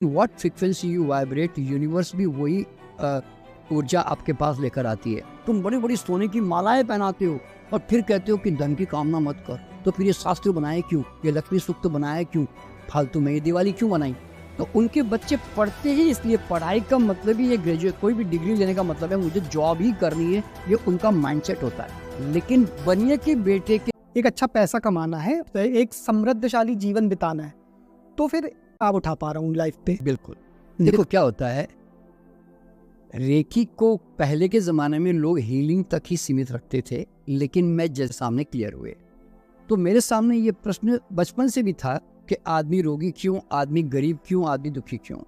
What frequency you vibrate, universe भी वही ऊर्जा आपके पास लेकर आती है। तुम बड़ी बड़ी सोने की मालाएं पहनाते हो और फिर कहते हो कि धन की कामना मत कर, तो फिर ये शास्त्र बनाए क्यों, ये लक्ष्मी सूक्त बनाया क्यों, फालतू में ये दिवाली क्यों बनाई? तो उनके बच्चे पढ़ते ही इसलिए, पढ़ाई का मतलब ही ये ग्रेजुएट, कोई भी डिग्री लेने का मतलब है मुझे जॉब ही करनी है, ये उनका माइंडसेट होता है। लेकिन बनिए के बेटे के एक अच्छा पैसा कमाना है, तो एक समृद्धशाली जीवन बिताना है, तो फिर आप उठा पा रहा हूँ लाइफ पे। बिल्कुल। देखो क्या होता है, रेकी को पहले के ज़माने में लोग हीलिंग तक ही सीमित रखते थे, लेकिन मैं जैसे सामने क्लियर हुए तो मेरे सामने ये प्रश्न बचपन से भी था कि आदमी रोगी क्यों, आदमी गरीब क्यों, आदमी दुखी क्यों।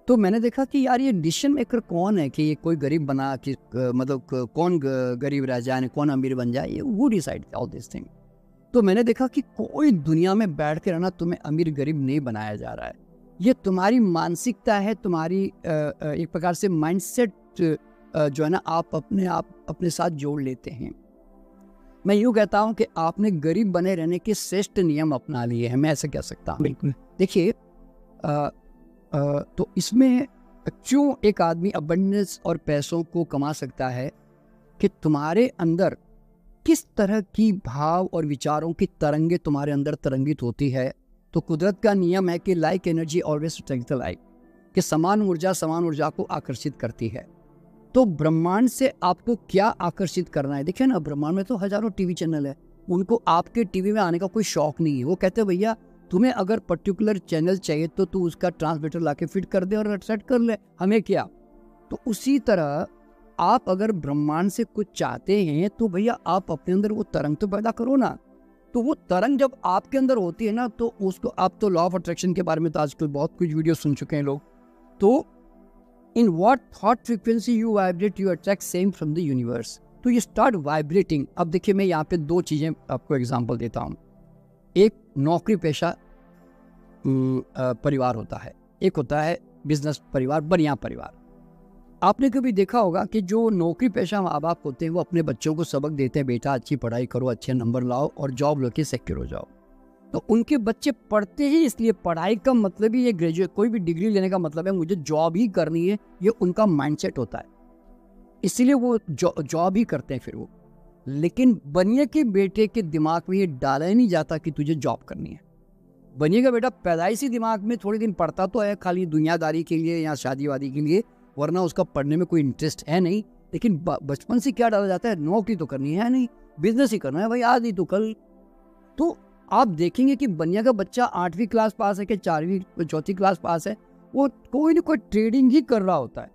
तो मैंने देखा कि यार ये डिसीजन मेकर कौन है कि ये कोई गरीब बना कि मतलब कौन गरीब रह जाए, कौन अमीर बन जाए, ये वो डिसाइड ऑल दिस थिंग। तो मैंने देखा कि कोई दुनिया में बैठ के रहना तुम्हें अमीर गरीब नहीं बनाया जा रहा है, ये तुम्हारी मानसिकता है, तुम्हारी एक प्रकार से माइंडसेट जो है ना, आप अपने साथ जोड़ लेते हैं। मैं यूँ कहता हूँ कि आपने गरीब बने रहने के श्रेष्ठ नियम अपना लिए हैं, मैं ऐसे कह सकता हूँ। बिल्कुल। देखिए तो इसमें क्यों एक आदमी अबंडेंस और पैसों को कमा सकता है कि तुम्हारे अंदर किस तरह की भाव और विचारों की तरंगे तुम्हारे अंदर तरंगित होती है। तो कुदरत का नियम है कि like energy always attract the like, कि समान ऊर्जा को आकर्षित करती है। तो ब्रह्मांड से आपको क्या आकर्षित करना है? देखिए ना, ब्रह्मांड में तो हजारों टीवी चैनल है, उनको आपके टीवी में आने का कोई शौक नहीं है। वो कहते हैं भैया तुम्हें अगर पर्टिकुलर चैनल चाहिए तो तू उसका ट्रांसमीटर लाके फिट कर दे और सेट कर ले, हमें क्या। तो उसी तरह आप अगर ब्रह्मांड से कुछ चाहते हैं तो भैया आप अपने अंदर वो तरंग तो पैदा करो ना। तो वो तरंग जब आपके अंदर होती है ना, तो उसको, आप तो लॉ ऑफ अट्रैक्शन के बारे में तो आजकल बहुत कुछ वीडियो सुन चुके हैं लोग। तो in what thought frequency you vibrate you attract same from the universe. तो ये स्टार्ट वाइब्रेटिंग। अब देखिए मैं यहाँ पे दो चीज़ें आपको एग्जांपल देता हूँ। एक नौकरी पेशा परिवार होता है, एक होता है बिजनेस परिवार, बढ़िया परिवार। आपने कभी देखा होगा कि जो नौकरी पेशा माँ बाप होते हैं वो अपने बच्चों को सबक देते हैं, बेटा अच्छी पढ़ाई करो, अच्छे नंबर लाओ और जॉब लेके सिक्योर हो जाओ। तो उनके बच्चे पढ़ते ही इसलिए, पढ़ाई का मतलब ही ये ग्रेजुएट, कोई भी डिग्री लेने का मतलब है मुझे जॉब ही करनी है, ये उनका माइंडसेट होता है, इसीलिए वो जॉब ही करते हैं फिर वो। लेकिन बनिए के बेटे के दिमाग में ये डाला ही नहीं जाता कि तुझे जॉब करनी है। बनिए का बेटा पैदाइशी दिमाग में थोड़े दिन पढ़ता तो है खाली दुनियादारी के लिए या शादी वादी के लिए, वरना उसका पढ़ने में कोई इंटरेस्ट है नहीं। लेकिन बचपन से क्या डाला जाता है, नौकरी तो करनी है नहीं, बिजनेस ही करना है भाई, आज ही तो कल। तो आप देखेंगे कि बनिया का बच्चा 8वीं क्लास पास है कि 4वीं क्लास पास है, वो कोई ना कोई ट्रेडिंग ही कर रहा होता है।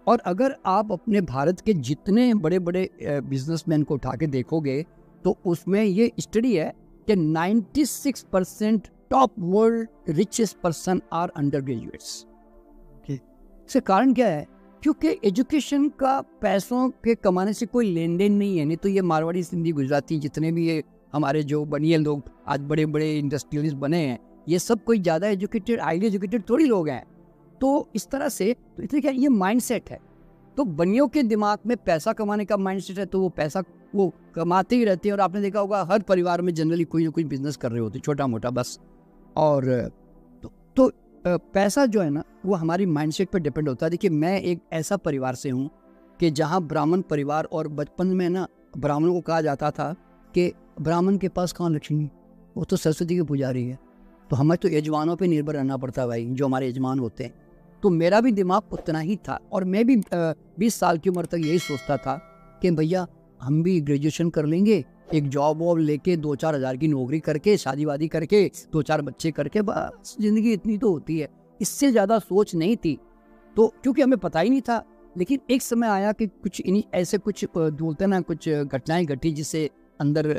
और अगर आप अपने भारत के जितने बड़े बड़े बिजनेसमैन को उठा के देखोगे तो उसमें ये स्टडी है कि 96% top world richest person are undergraduates. इसका कारण क्या है? क्योंकि एजुकेशन का पैसों के कमाने से कोई लेन देन नहीं है। नहीं तो ये मारवाड़ी, सिंधी, गुजराती जितने भी ये हमारे जो बनिए लोग आज बड़े बड़े इंडस्ट्रियलिस्ट बने हैं, ये सब कोई ज़्यादा एजुकेटेड, हाईली एजुकेटेड थोड़ी लोग हैं। तो इस तरह से, तो इसलिए क्या, ये माइंडसेट है। तो बनियों के दिमाग में पैसा कमाने का माइंडसेट है, तो वो पैसा वो कमाते ही रहते हैं। और आपने देखा होगा हर परिवार में जनरली कोई ना कोई बिजनेस कर रहे होते, छोटा मोटा बस। और तो पैसा जो है ना वो हमारी माइंडसेट पर डिपेंड होता है। देखिए मैं एक ऐसा परिवार से हूँ कि जहाँ ब्राह्मण परिवार, और बचपन में ना ब्राह्मणों को कहा जाता था कि ब्राह्मण के पास कहाँ लक्ष्मी, वो तो सरस्वती के पुजारी है। तो हमें तो यजमानों पे निर्भर रहना पड़ता है भाई, जो हमारे यजमान होते हैं। तो मेरा भी दिमाग उतना ही था, और मैं भी 20 साल की उम्र तक यही सोचता था कि भैया हम भी ग्रेजुएशन कर लेंगे, एक जॉब वॉब लेके 2-4 हज़ार की नौकरी करके, शादी वादी करके, 2-4 बच्चे करके, बस जिंदगी इतनी तो होती है। इससे ज़्यादा सोच नहीं थी, तो क्योंकि हमें पता ही नहीं था। लेकिन एक समय आया कि कुछ ऐसे कुछ बोलते ना, कुछ घटनाएं घटी जिससे अंदर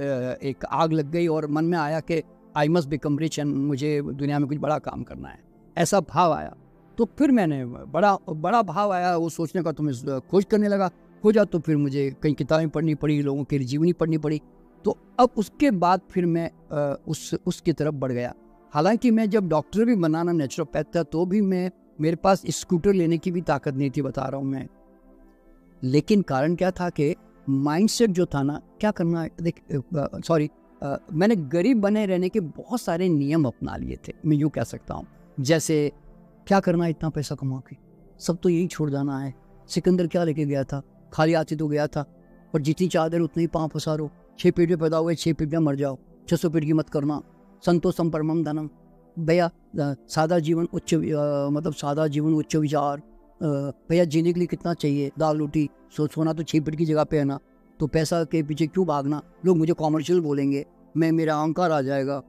एक आग लग गई, और मन में आया कि I must become rich and मुझे दुनिया में कुछ बड़ा काम करना है, ऐसा भाव आया। तो फिर मैंने बड़ा भाव आया वो सोचने का, तो मैं खोज करने लगा। खोजा तो फिर मुझे कई किताबें पढ़नी पड़ी, लोगों की जीवनी पढ़नी पड़ी। तो अब उसके बाद फिर मैं उसकी तरफ बढ़ गया। हालांकि मैं जब डॉक्टर भी बनाना नेचुरोपैथ था, तो भी मेरे पास स्कूटर लेने की भी ताकत नहीं थी, बता रहा हूँ मैं। लेकिन कारण क्या था कि माइंडसेट जो था ना, क्या करना है, मैंने गरीब बने रहने के बहुत सारे नियम अपना लिए थे, मैं यूँ कह सकता हूँ। जैसे क्या करना है इतना पैसा कमा के, सब तो यही छोड़ जाना है। सिकंदर क्या लेके गया था, खाली हाथी तो गया था, और जितनी चादर उतने ही पाँव पसारो, 6 पेट में पैदा हुए 6 पेट में मर जाओ, 600 पेट की मत करना, संतोषम परमम धनम। भैया सादा जीवन उच्च मतलब सादा जीवन उच्च विचार। भैया जीने के लिए कितना चाहिए, दाल रोटी, सोना तो 6 पेट की जगह पे है ना, तो पैसा के पीछे क्यों भागना। लोग मुझे कॉमर्शियल बोलेंगे, मैं मेरा अहंकार आ जाएगा।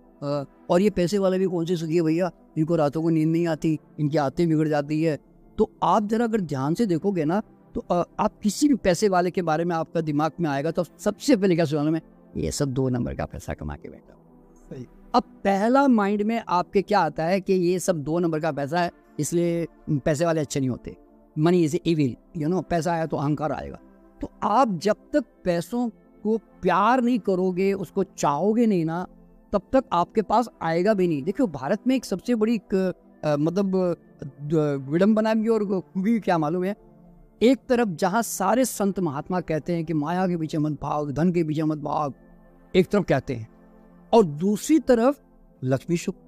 और ये पैसे वाले भी कौन से सुखी है भैया, इनको रातों को नींद नहीं आती, इनकी आदतें बिगड़ जाती है। तो आप जरा अगर ध्यान से देखोगे ना, तो आप किसी भी पैसे वाले के बारे में आपका दिमाग में आएगा तो सबसे पहले क्या सोचना, में ये सब 2 नंबर का पैसा कमा के बैठा। सही। अब पहला माइंड में आपके क्या आता है कि ये सब 2 नंबर का पैसा है, इसलिए पैसे वाले अच्छे नहीं होते, मनी इज इविल, पैसा आया तो अहंकार आएगा। तो आप जब तक पैसों को प्यार नहीं करोगे, उसको चाहोगे नहीं ना, तब तक आपके पास आएगा भी नहीं। देखो भारत में एक सबसे बड़ी मतलब विडंबना भी और भी क्या मालूम है, एक तरफ जहां सारे संत महात्मा कहते हैं कि माया के पीछे मत भाग, धन के पीछे मत भाग, एक तरफ कहते हैं, और दूसरी तरफ लक्ष्मी सूक्त,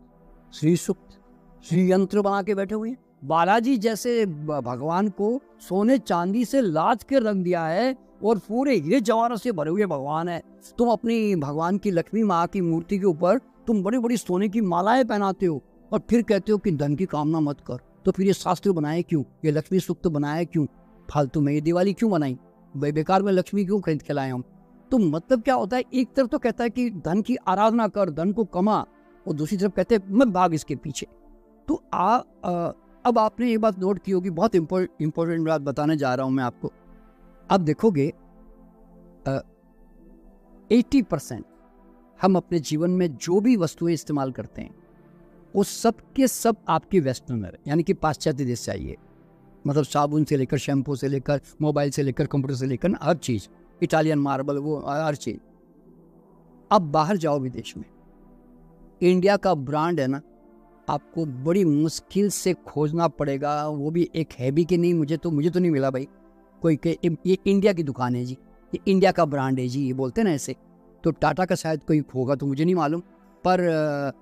श्री सूक्त, श्री यंत्र बना के बैठे हुए हैं। बालाजी जैसे भगवान को सोने चांदी से लाद के रख दिया है और पूरे हीरे जवाहरात से भरे हुए भगवान है। तुम अपनी भगवान की लक्ष्मी माँ की मूर्ति के ऊपर तुम बड़ी बड़ी सोने की मालाएं पहनाते हो और फिर कहते हो कि धन की कामना मत कर। तो फिर ये शास्त्र बनाए क्यों, ये लक्ष्मी सूक्त बनाए क्यों, फालतू में ये दिवाली क्यों बनाई, बेकार में लक्ष्मी क्यों खरीद के लाए हम। तो मतलब क्या होता है, एक तरफ तो कहता है कि धन की आराधना कर, धन को कमा, और दूसरी तरफ कहते हैं मत भाग इसके पीछे। तो अब आपने ये बात नोट की होगी, बहुत इंपॉर्टेंट बात बताने जा रहा हूं मैं आपको। अब देखोगे 80% हम अपने जीवन में जो भी वस्तुएं इस्तेमाल करते हैं वो सब के सब आपकी वेस्टर्न है, यानी कि पाश्चात्य देश से आई है। मतलब साबुन से लेकर, शैम्पू से लेकर, मोबाइल से लेकर, कंप्यूटर से लेकर, हर चीज़, इटालियन मार्बल, वो हर चीज़। अब बाहर जाओ विदेश में, इंडिया का ब्रांड है ना, आपको बड़ी मुश्किल से खोजना पड़ेगा, वो भी एक हैवी के नहीं, मुझे तो नहीं मिला भाई कोई के ये इंडिया की दुकान है जी, ये इंडिया का ब्रांड है जी, ये बोलते ना ऐसे। तो टाटा का शायद कोई होगा तो मुझे नहीं मालूम, पर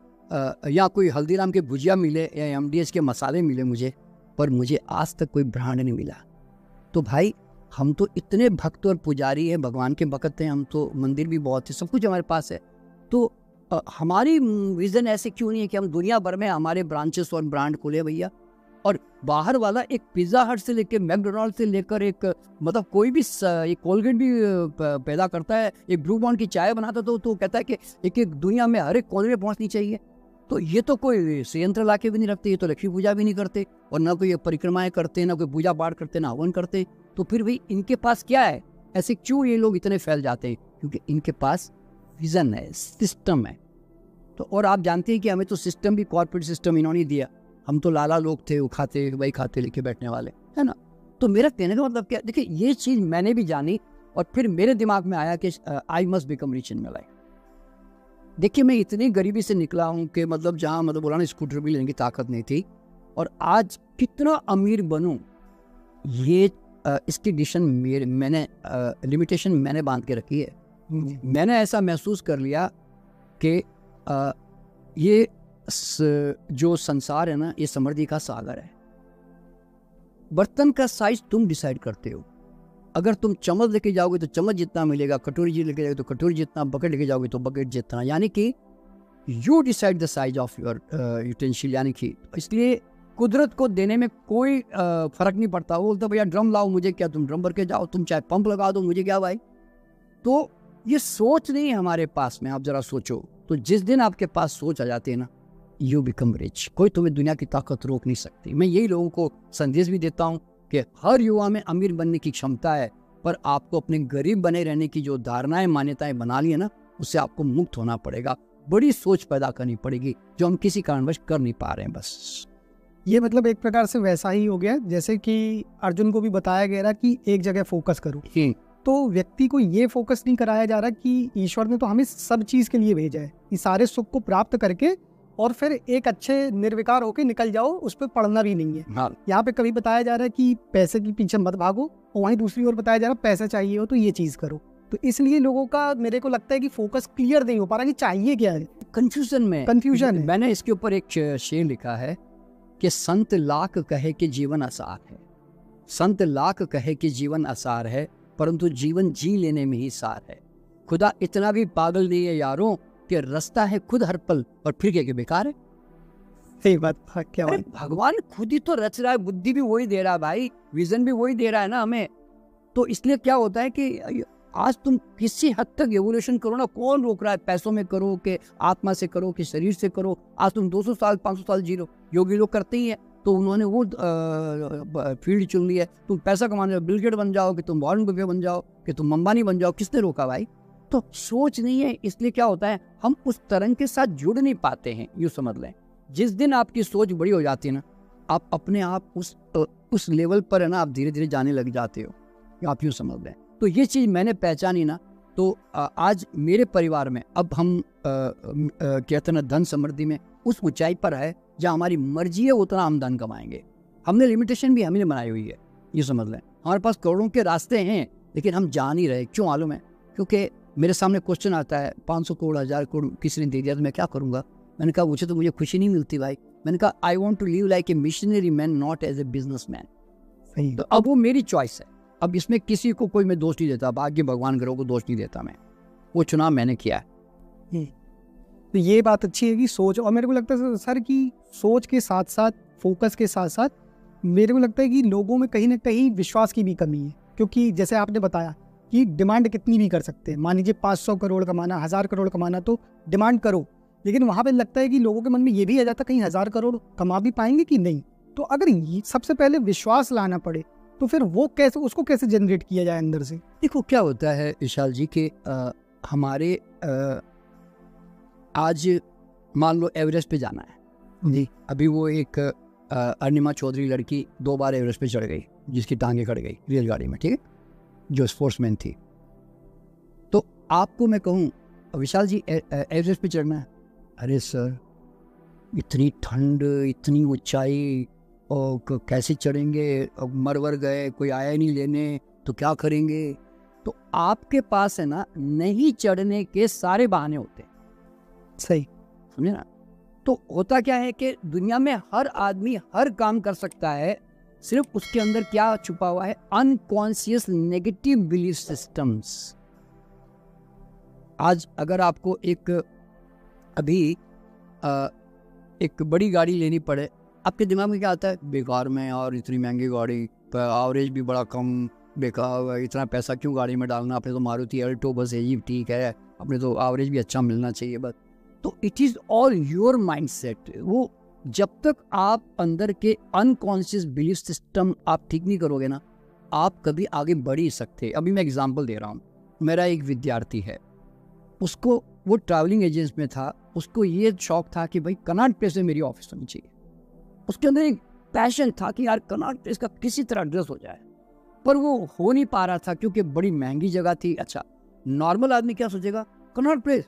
या कोई हल्दीराम के भुजिया मिले या MDH के मसाले मिले मुझे, पर मुझे आज तक कोई ब्रांड नहीं मिला। तो भाई हम तो इतने भक्त और पुजारी हैं, भगवान के भक्त हैं हम, तो मंदिर भी बहुत है, सब कुछ हमारे पास है। तो हमारी विजन ऐसे क्यों नहीं है कि हम दुनिया भर में हमारे ब्रांचेस और ब्रांड खोले भैया। और बाहर वाला एक पिज्जा हट से लेकर, मैकडोनाल्ड से लेकर, एक मतलब कोई भी एक कोलगेट भी पैदा करता है, एक ब्लू बॉन्ड की चाय बनाता तो कहता है कि एक दुनिया में हर एक कोने में पहुंचनी चाहिए। तो ये तो कोई संयंत्र ला के भी नहीं रखते, ये तो लक्ष्मी पूजा भी नहीं करते, और ना कोई परिक्रमाएं करते, ना कोई पूजा पाठ करते, ना हवन करते। तो फिर भाई इनके पास क्या है, ऐसे क्यों ये लोग इतने फैल जाते हैं? क्योंकि इनके पास विजन है, सिस्टम है। तो और आप जानते हैं कि हमें तो सिस्टम भी कॉर्पोरेट सिस्टम इन्होंने दिया, हम तो लाला लोग थे, वो खाते वही खाते लेके बैठने वाले, है ना। तो मेरा कहने का मतलब क्या, देखिए ये चीज़ मैंने भी जानी और फिर मेरे दिमाग में आया कि I must become rich in my life. देखिए मैं इतनी गरीबी से निकला हूँ कि मतलब जहाँ मतलब बोला ना स्कूटर भी लेने की ताकत नहीं थी, और आज कितना अमीर बनूँ ये इसकी डिसीजन मैंने लिमिटेशन मैंने बांध के रखी है। मैंने ऐसा महसूस कर लिया कि ये जो संसार है ना, ये समृद्धि का सागर है। बर्तन का साइज तुम डिसाइड करते हो। अगर तुम चम्मच लेके जाओगे तो चम्मच जितना मिलेगा, कटोरी जी लेके जाओगे तो कटोरी जितना, बकेट लेके जाओगे तो बकेट जितना, यानी कि you decide the size of your utensil. यानी कि इसलिए कुदरत को देने में कोई फर्क नहीं पड़ता। वो बोलता भैया ड्रम लाओ, मुझे क्या, तुम ड्रम भर के जाओ, तुम चाहे पंप लगा दो, मुझे क्या भाई। तो ये सोच नहीं है हमारे पास में। आप जरा सोचो, तो जिस दिन आपके पास सोच आ जाती है ना, यू बिकम रिच। कोई तुम्हें दुनिया की ताकत रोक नहीं सकती। मैं यही लोगों को संदेश भी देता हूँ कि हर युवा में अमीर बनने की क्षमता है, पर आपको अपने गरीब बने रहने की जो धारणाएं, मान्यताएं बना ली है ना, उससे आपको मुक्त होना पड़ेगा। बड़ी सोच पैदा करनी पड़ेगी जो हम किसी कारणवश कर नहीं पा रहे हैं। बस ये मतलब एक प्रकार से वैसा ही हो गया जैसे कि अर्जुन को भी बताया गया कि एक जगह फोकस करो। तो व्यक्ति को ये फोकस नहीं कराया जा रहा कि ईश्वर ने तो हमें सब चीज के लिए भेजा है, इस सारे सुख को प्राप्त करके और फिर एक अच्छे निर्विकार होके निकल जाओ, उस पर पढ़ना भी नहीं है। हाँ। यहाँ पे कभी बताया जा रहा है कि पैसे के पीछे मत भागो, और वहीं दूसरी ओर बताया जा रहा है पैसा चाहिए हो तो ये चीज करो। तो इसलिए लोगों का मेरे को लगता है कि फोकस क्लियर नहीं हो पा रहा कि चाहिए क्या है, कंफ्यूजन है। कंफ्यूजन है। मैंने इसके ऊपर एक शेर लिखा है कि संत लाख कहे कि जीवन आसार है, संत लाख कहे कि जीवन आसार है, परंतु जीवन जी लेने में ही सार है। खुदा इतना भी पागल नहीं है यारों कि रास्ता है खुद हर पल और फिर क्या बेकार है। सही बात। क्या बात। भगवान खुद ही तो रच रहा है, बुद्धि भी वही दे रहा है भाई, विजन भी वही दे रहा है ना हमें। तो इसलिए क्या होता है कि आज तुम किसी हद तक एवोल्यूशन करो ना, कौन रोक रहा है? पैसों में करो कि आत्मा से करो कि शरीर से करो। आज तुम 200 साल 500 साल जी लो, योगी लोग करते ही है, तो उन्होंने वो फील्ड चुन ली है। तुम पैसा कमाने बिल गेट बन जाओ, कि तुम वॉरेन बफेट बन जाओ, कि तुम अंबानी बन जाओ, किसने रोका भाई? तो सोच नहीं है, इसलिए क्या होता है हम उस तरंग के साथ जुड़ नहीं पाते हैं। यूँ समझ लें, जिस दिन आपकी सोच बड़ी हो जाती है ना, आप अपने आप उस लेवल पर है ना, आप धीरे धीरे जाने लग जाते हो। आप यूँ समझ लें। तो ये चीज़ मैंने पहचानी ना, तो आज मेरे परिवार में अब हम कहते हैं ना, धन समृद्धि में उस ऊंचाई पर है जहाँ हमारी मर्जी है उतना हम धन कमाएंगे। हमने लिमिटेशन भी हमने बनाई हुई है, ये समझ लें। हमारे पास करोड़ों के रास्ते हैं, लेकिन हम जा नहीं रहे। क्यों मालूम है? क्योंकि मेरे सामने क्वेश्चन आता है, 500 करोड़ 1000 करोड़ किसी ने दे दिया तो मैं क्या करूँगा? मैंने कहा मुझे तो मुझे खुशी नहीं मिलती भाई। मैंने कहा I want to live like a missionary man, not as a businessman. तो अब वो मेरी चॉइस है। अब इसमें किसी को कोई मैं दोष नहीं देता, भाग्य भगवान ग्रहों को दोष नहीं देता मैं, वो चुनाव मैंने किया है। तो ये बात अच्छी है कि सोच, और मेरे को लगता है सर कि सोच के साथ साथ, फोकस के साथ साथ, मेरे को लगता है कि लोगों में कहीं ना कहीं विश्वास की भी कमी है। क्योंकि जैसे आपने बताया कि डिमांड कितनी भी कर सकते हैं, मान लीजिए 500 करोड़ कमाना, 1000 करोड़ कमाना, तो डिमांड करो, लेकिन वहाँ पे लगता है कि लोगों के मन में ये भी आ जाता है कहीं 1000 करोड़ कमा भी पाएंगे कि नहीं। तो अगर सबसे पहले विश्वास लाना पड़े तो फिर वो कैसे, उसको कैसे जनरेट किया जाए अंदर से? देखो क्या होता है विशाल जी के हमारे आज मान लो एवरेस्ट पे जाना है जी। अभी वो एक अरुणिमा चौधरी लड़की 2 बार एवरेस्ट पे चढ़ गई, जिसकी टांगे कट गई रेलगाड़ी में, ठीक है, जो स्पोर्ट्समैन थी। तो आपको मैं कहूँ विशाल जी एवरेस्ट पे चढ़ना है, अरे सर इतनी ठंड, इतनी ऊंचाई, और कैसे चढ़ेंगे? मरवर गए, कोई आया नहीं लेने, तो क्या करेंगे? तो आपके पास है ना, नहीं चढ़ने के सारे बहाने होते हैं। सही, समझे ना? तो होता क्या है कि दुनिया में हर आदमी हर काम कर सकता है, सिर्फ उसके अंदर क्या छुपा हुआ है? Unconscious negative belief systems. आज अगर आपको अभी एक बड़ी गाड़ी लेनी पड़े, आपके दिमाग में क्या आता है? बेकार में, और इतनी महंगी गाड़ी, एवरेज भी बड़ा कम, बेकार, इतना पैसा क्यों गाड़ी में डालना? अपने तो मारुति अल्टो बस है ही ठीक है, अपने तो एवरेज भी अच्छा मिलना चाहिए बस। तो it is all your mindset. वो जब तक आप अंदर के अनकॉन्शियस बिलीफ सिस्टम आप ठीक नहीं करोगे ना, आप कभी आगे बढ़ ही सकते। अभी मैं एग्जांपल दे रहा हूँ। मेरा एक विद्यार्थी है, उसको, वो ट्रैवलिंग एजेंसी में था, उसको ये शौक था कि भाई कनॉट प्लेस में मेरी ऑफिस होनी चाहिए। उसके अंदर एक पैशन था कि यार कनॉट प्लेस का किसी तरह एड्रेस हो जाए, पर वो हो नहीं पा रहा था क्योंकि बड़ी महंगी जगह थी। अच्छा, नॉर्मल आदमी क्या सोचेगा? कनॉट प्लेस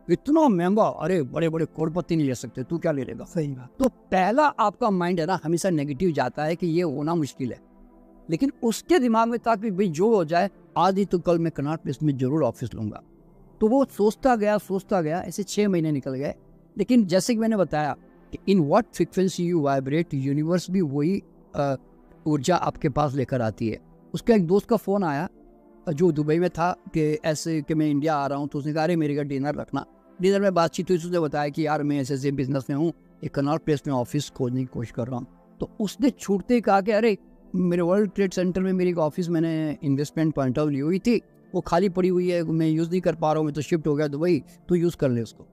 इतना महंगा, अरे बड़े बड़े करोड़पति नहीं ले सकते, तू क्या ले लेगा? सही बात। तो पहला आपका माइंड है ना, हमेशा नेगेटिव जाता है कि ये होना मुश्किल है। लेकिन उसके दिमाग में था कि भाई जो हो जाए, आज ही तो कल मैं कनॉट प्लेस में जरूर ऑफिस लूंगा। तो वो सोचता गया, ऐसे 6 महीने निकल गए। लेकिन जैसे कि मैंने बताया कि in what frequency you vibrate, universe भी वही ऊर्जा आपके पास लेकर आती है। उसका एक दोस्त का फ़ोन आया जो दुबई में था कि ऐसे कि मैं इंडिया आ रहा हूँ, तो उसने कहा अरे मेरे घर डिनर रखना। डिनर में बातचीत हुई, उसने बताया कि यार मैं ऐसे बिजनेस में हूँ, एक कनॉट प्लेस में ऑफिस खोजने की कोशिश कर रहा हूँ। तो उसने छूटते ही कहा कि अरे मेरे वर्ल्ड ट्रेड सेंटर में मेरी ऑफिस मैंने इन्वेस्टमेंट पॉइंट ऑफ ली हुई थी, वो खाली पड़ी हुई है, मैं यूज़ नहीं कर पा रहा हूँ, मैं तो शिफ्ट हो गया दुबई, तो यूज़ कर ले उसको।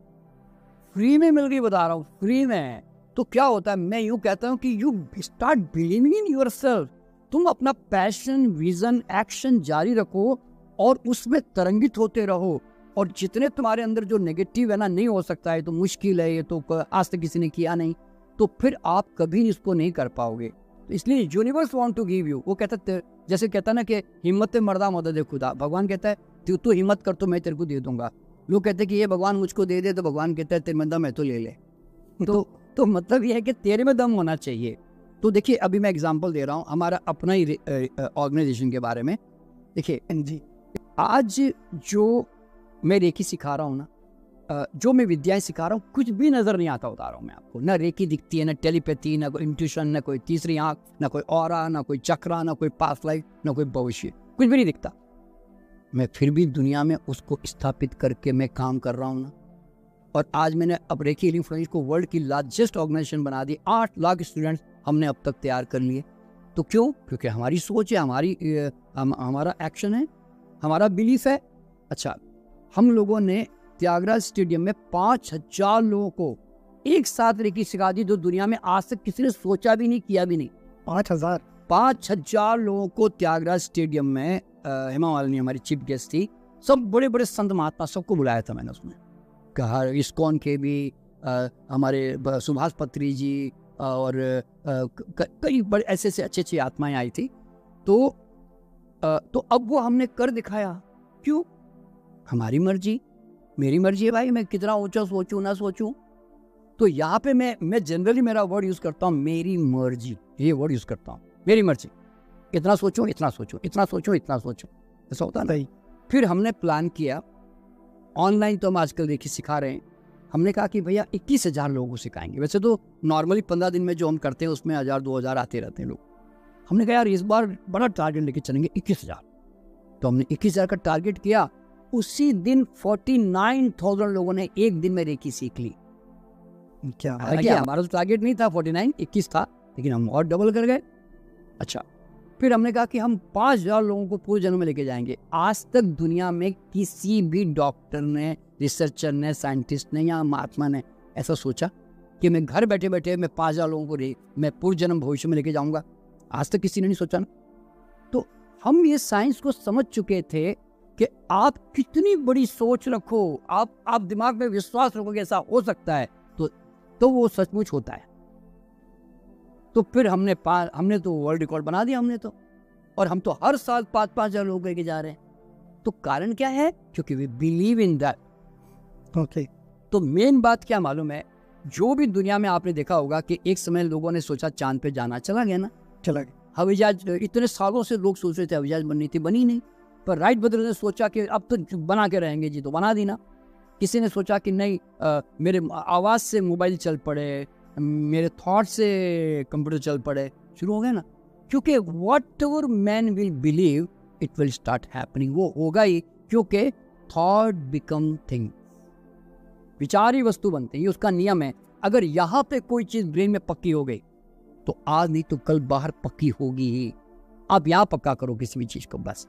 फ्री में मिल गई, बता रहा हूँ, फ्री में। तो क्या होता है, मैं यूँ कहता हूँ कि you start believing in yourself. तुम अपना पैशन, विजन, एक्शन जारी रखो और उसमें तरंगित होते रहो। और जितने तुम्हारे अंदर जो नेगेटिव है ना, नहीं हो सकता है, तो मुश्किल है, ये तो आज तक किसी ने किया नहीं, तो फिर आप कभी इसको नहीं कर पाओगे। तो इसलिए universe want to give you. वो कहता, जैसे कहता ना कि हिम्मत मर्दा मदद खुदा। भगवान कहता है तू हिम्मत कर तो मैं तेरे को दे दूंगा। लोग कहते हैं कि ये भगवान मुझको दे दे, तो भगवान कहता है तेरे में दम है तो ले ले। तो मतलब ये है कि तेरे में दम होना चाहिए। तो देखिए, अभी मैं एग्जांपल दे रहा हूँ हमारा अपना ही ऑर्गेनाइजेशन के बारे में। देखिए जी, आज जो मैं रेकी सिखा रहा हूँ ना, जो मैं विद्याएं सिखा रहा हूँ कुछ भी नजर नहीं आता बता रहा हूँ मैं आपको। ना रेकी दिखती है, ना टेलीपैथी, ना कोई इंट्यूशन, ना कोई तीसरी आंख, ना कोई ऑरा, ना कोई चक्रा, ना कोई पास्ट लाइफ, ना कोई भविष्य, कुछ भी नहीं दिखता। मैं फिर भी दुनिया में उसको स्थापित करके मैं काम कर रहा हूँ ना। और आज मैंने अब रेकी हीलिंग फाउंडेशन को वर्ल्ड की लार्जेस्ट ऑर्गेनाइजेशन बना दी। 8 लाख स्टूडेंट्स हमने अब तक तैयार कर लिए। तो क्यों? क्योंकि हमारी सोच है, हमारा एक्शन है, हमारा बिलीफ है। अच्छा, हम लोगों ने त्यागराज स्टेडियम में 5000 लोगों को एक साथ रेकी सिखा दी, जो दुनिया में आज तक किसी ने सोचा भी नहीं, किया भी नहीं। 5000 लोगों को त्यागराज स्टेडियम में, हेमा मालिनी हमारी चीफ गेस्ट थी, सब बड़े बड़े संत महात्मा सबको बुलाया था मैंने उसमें। कहा इस्कॉन के भी हमारे सुभाष पत्री जी और कई बड़े ऐसे अच्छी आत्माएं आई थी। तो अब वो हमने कर दिखाया। क्यों? हमारी मर्जी, मेरी मर्जी है भाई, मैं कितना ऊंचा सोचूं ना सोचूं। तो यहाँ पे मैं जनरली मेरा वर्ड यूज करता हूँ, मेरी मर्जी, ये वर्ड यूज करता हूँ, मेरी मर्जी। इतना सोचूं, इतना सोचूं, इतना सोचूं, इतना सोचूं, ऐसा होता नहीं। फिर हमने प्लान किया, ऑनलाइन तो हम आजकल देखिए सिखा रहे हैं। हमने कहा कि भैया 21,000 लोगों को सिखाएंगे। वैसे तो नॉर्मली 15 दिन में जो हम करते हैं उसमें 1000-2000 आते रहते हैं लोग। हमने कहा यार इस बार बड़ा टारगेट लेके चलेंगे, 21,000। तो हमने 21,000 का टारगेट किया। उसी दिन 49,000 लोगों ने एक दिन में रेकी सीख ली। क्या हमारा तो टारगेट नहीं था 49, 21 था, लेकिन हम और डबल कर गए। अच्छा, फिर हमने कहा कि हम 5,000 लोगों को पूरे जन्म में लेके जाएंगे। आज तक दुनिया में किसी भी डॉक्टर ने, रिसर्चर ने, साइंटिस्ट ने या महात्मा ने ऐसा सोचा कि मैं घर बैठे बैठे मैं 5,000 लोगों को मैं पूर्व जन्म भविष्य में लेके जाऊंगा? आज तक किसी ने नहीं सोचा ना। तो हम ये साइंस को समझ चुके थे कि आप कितनी बड़ी सोच रखो, आप दिमाग में विश्वास रखो कि ऐसा हो सकता है, तो वो सचमुच होता है। तो फिर हमने तो वर्ल्ड रिकॉर्ड बना दिया हमने तो। और हम तो हर साल 5,000 लोग लेके जा रहे हैं। तो कारण क्या है? क्योंकि we believe in that. Okay. तो मेन बात क्या मालूम है, जो भी दुनिया में आपने देखा होगा कि एक समय लोगों ने सोचा चांद पे जाना, चला गया ना, चला गया। हवाई जहाज इतने सालों से लोग सोच रहे थे हवाई जहाज बननी थी, बनी नहीं। पर राइट ब्रदर ने सोचा कि अब तो बना के रहेंगे जी, तो बना दी ना। किसी ने सोचा कि नहीं, मेरे आवाज से मोबाइल चल पड़े, मेरे थॉट से कंप्यूटर चल पड़े, शुरू हो गया ना। क्योंकि what ever man will believe it will start happening. वो होगा ही, क्योंकि थॉट बिकम थिंग। विचार ही वस्तु बनते हैं, ये उसका नियम है। अगर यहाँ पे कोई चीज ब्रेन में पक्की हो गई तो आज नहीं तो कल बाहर पक्की होगी ही। आप यहाँ पक्का करो किसी भी चीज को, बस।